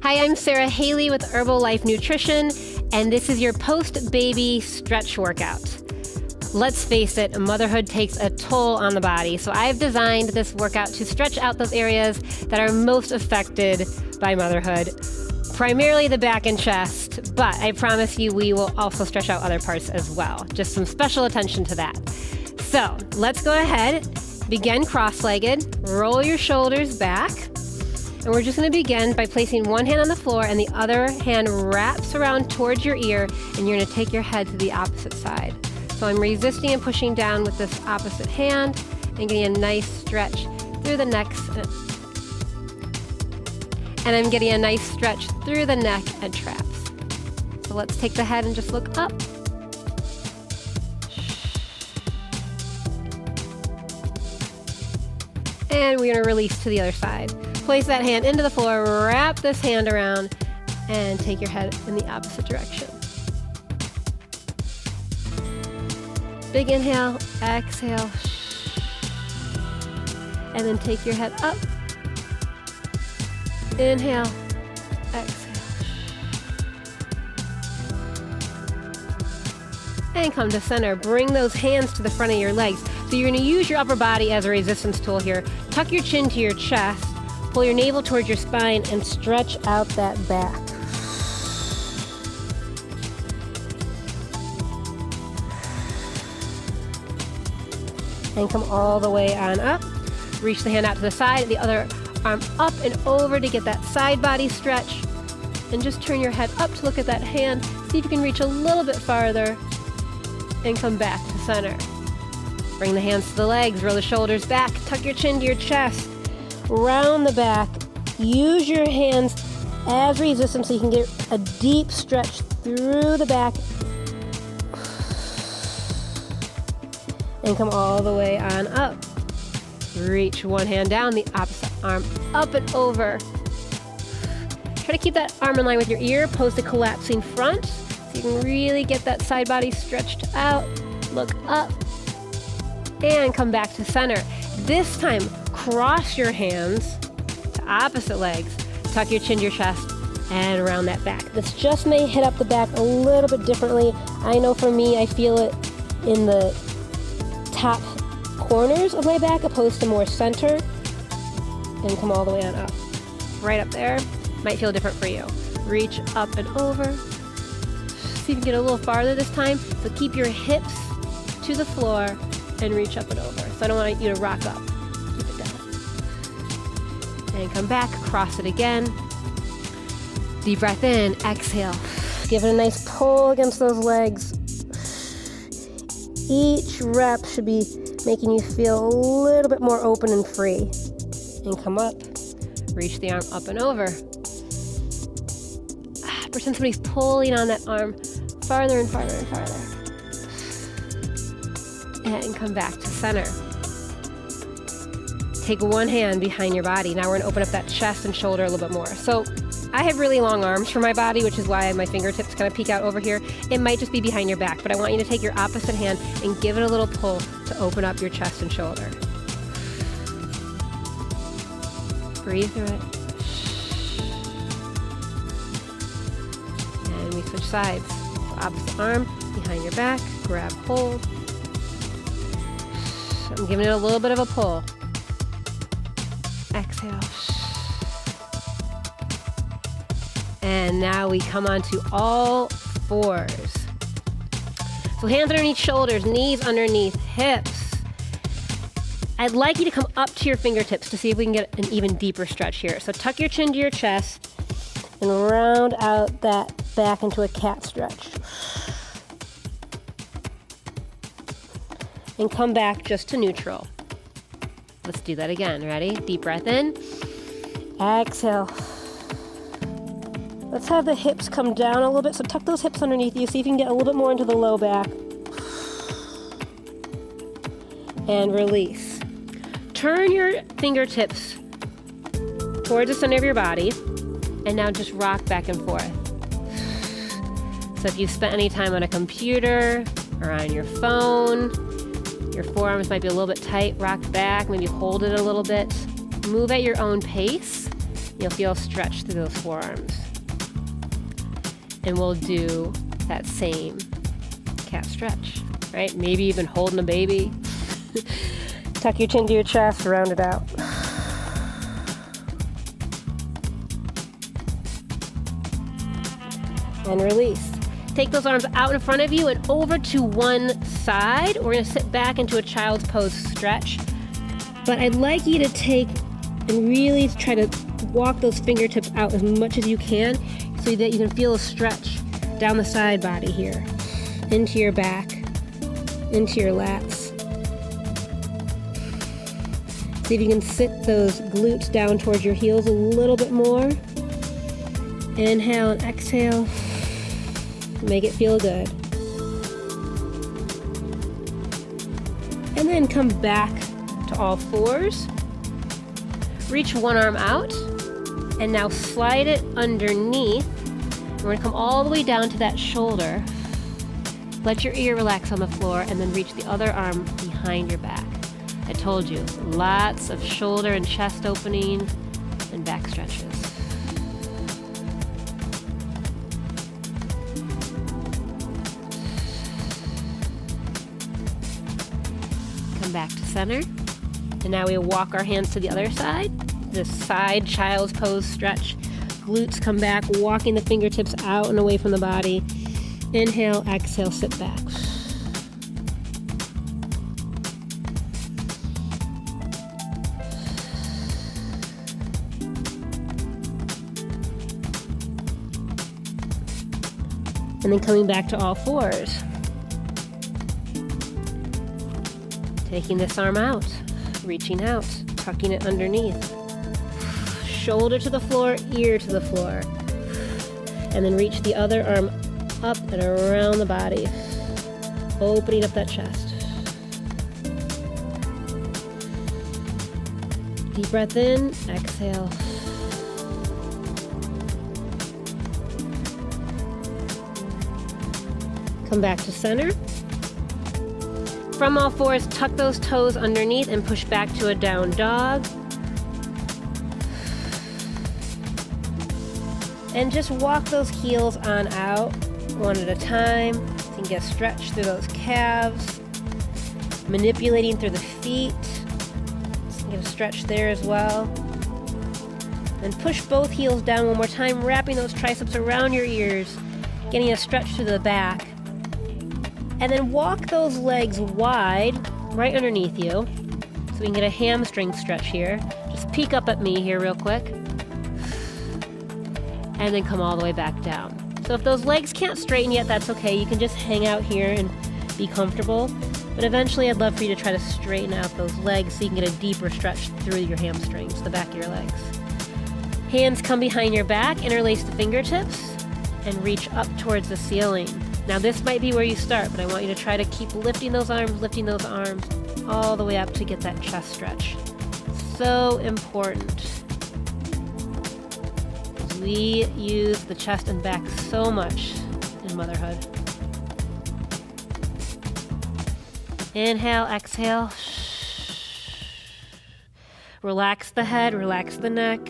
Hi, I'm Sara Haley with Herbalife Nutrition, and this is your post-baby stretch workout. Let's face it, motherhood takes a toll on the body, so I've designed this workout to stretch out those areas that are most affected by motherhood, primarily the back and chest, but I promise you we will also stretch out other parts as well. Just some special attention to that. So let's go ahead, begin cross-legged, roll your shoulders back, and we're just going to begin by placing one hand on the floor and the other hand wraps around towards your ear, and you're going to take your head to the opposite side. So I'm resisting and pushing down with this opposite hand and getting a nice stretch through the neck. And I'm getting a nice stretch through the neck and traps. So let's take the head and just look up. And we're going to release to the other side. Place that hand into the floor, wrap this hand around, and take your head in the opposite direction. Big inhale, exhale, and then take your head up. Inhale, exhale, and come to center. Bring those hands to the front of your legs. So you're going to use your upper body as a resistance tool here. Tuck your chin to your chest, pull your navel towards your spine, and stretch out that back. And come all the way on up. Reach the hand out to the side, the other arm up and over to get that side body stretch. And just turn your head up to look at that hand. See if you can reach a little bit farther and come back to center. Bring the hands to the legs, roll the shoulders back, tuck your chin to your chest, round the back. Use your hands as resistance so you can get a deep stretch through the back. And come all the way on up. Reach one hand down, the opposite arm up and over. Try to keep that arm in line with your ear, pose the collapsing front, so you can really get that side body stretched out. Look up, and come back to center. This time, cross your hands to opposite legs. Tuck your chin to your chest, and around that back. This just may hit up the back a little bit differently. I know for me, I feel it in the top corners of my back opposed to more center, and come all the way on up. Right up there. Might feel different for you. Reach up and over. See if you can get a little farther this time. So keep your hips to the floor and reach up and over. So I don't want you to rock up. Keep it down. And come back, cross it again. Deep breath in, exhale. Give it a nice pull against those legs. Each rep should be making you feel a little bit more open and free. And come up. Reach the arm up and over. Pretend somebody's pulling on that arm farther and farther and farther. And come back to center. Take one hand behind your body. Now we're going to open up that chest and shoulder a little bit more. So I have really long arms for my body, which is why my fingertips kind of peek out over here. It might just be behind your back, but I want you to take your opposite hand and give it a little pull to open up your chest and shoulder. Breathe through it. And we switch sides. So opposite arm behind your back, grab hold. I'm giving it a little bit of a pull. Exhale. And now we come onto all fours. So hands underneath shoulders, knees underneath hips. I'd like you to come up to your fingertips to see if we can get an even deeper stretch here. So tuck your chin to your chest and round out that back into a cat stretch. And come back just to neutral. Let's do that again. Ready? Deep breath in. Exhale. Let's have the hips come down a little bit. So tuck those hips underneath you. See if you can get a little bit more into the low back. And release. Turn your fingertips towards the center of your body. And now just rock back and forth. So if you've spent any time on a computer or on your phone, your forearms might be a little bit tight, rock back, maybe hold it a little bit. Move at your own pace. You'll feel a stretch through those forearms. And we'll do that same cat stretch, right? Maybe even holding a baby. Tuck your chin to your chest, round it out. And release. Take those arms out in front of you and over to one side. We're going to sit back into a child's pose stretch. But I'd like you to take and really try to walk those fingertips out as much as you can so that you can feel a stretch down the side body here, into your back, into your lats. See if you can sit those glutes down towards your heels a little bit more. Inhale and exhale. Make it feel good. And then come back to all fours. Reach one arm out. And now slide it underneath. We're going to come all the way down to that shoulder. Let your ear relax on the floor and then reach the other arm behind your back. I told you, lots of shoulder and chest opening and back stretches. Back to center. And now we walk our hands to the other side. This side child's pose stretch. Glutes come back, walking the fingertips out and away from the body. Inhale, exhale, sit back. And then coming back to all fours. Taking this arm out, reaching out, tucking it underneath. Shoulder to the floor, ear to the floor. And then reach the other arm up and around the body, opening up that chest. Deep breath in, exhale. Come back to center. From all fours, tuck those toes underneath and push back to a down dog. And just walk those heels on out, one at a time. You can get stretched through those calves, manipulating through the feet. So get a stretch there as well. And push both heels down one more time, wrapping those triceps around your ears, getting a stretch through the back. And then walk those legs wide, right underneath you, so we can get a hamstring stretch here. Just peek up at me here real quick. And then come all the way back down. So if those legs can't straighten yet, that's okay. You can just hang out here and be comfortable. But eventually I'd love for you to try to straighten out those legs so you can get a deeper stretch through your hamstrings, the back of your legs. Hands come behind your back, interlace the fingertips, and reach up towards the ceiling. Now this might be where you start, but I want you to try to keep lifting those arms all the way up to get that chest stretch. So important. We use the chest and back so much in motherhood. Inhale, exhale. Relax the head, relax the neck.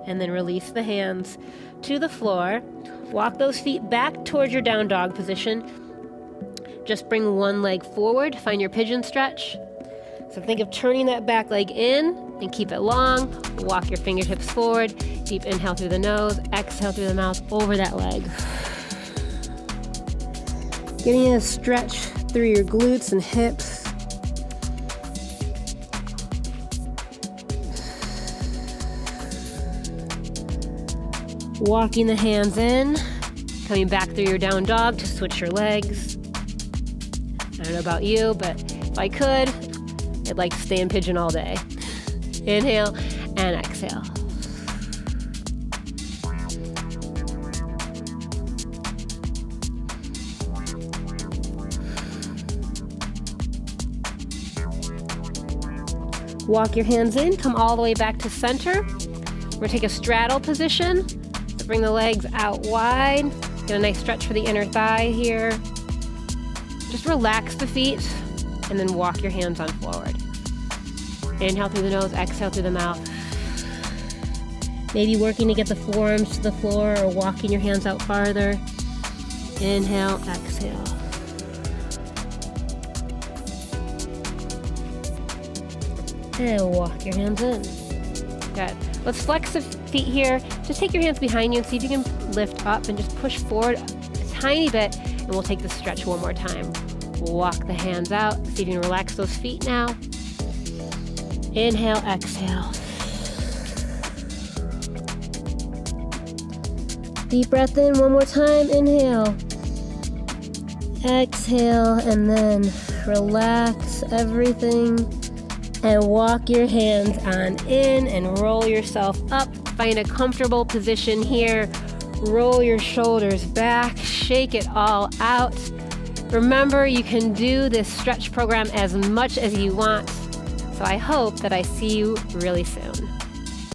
And then release the hands to the floor. Walk those feet back towards your down dog position. Just bring one leg forward. Find your pigeon stretch. So think of turning that back leg in and keep it long. Walk your fingertips forward. Deep inhale through the nose. Exhale through the mouth over that leg. Getting a stretch through your glutes and hips. Walking the hands in, coming back through your down dog to switch your legs. I don't know about you, but if I could, I'd like to stay in pigeon all day. Inhale and exhale. Walk your hands in, come all the way back to center. We're gonna take a straddle position. So bring the legs out wide. Get a nice stretch for the inner thigh here. Just relax the feet and then walk your hands on forward. Inhale through the nose, exhale through the mouth. Maybe working to get the forearms to the floor or walking your hands out farther. Inhale, exhale. And walk your hands in. Good. Let's flex the feet here. Just take your hands behind you and see if you can lift up and just push forward a tiny bit, and we'll take the stretch one more time. Walk the hands out. See if you can relax those feet now. Inhale, exhale. Deep breath in one more time. Inhale. Exhale, and then relax everything. And walk your hands on in and roll yourself up. Find a comfortable position here. Roll your shoulders back. Shake it all out. Remember, you can do this stretch program as much as you want. So I hope that I see you really soon.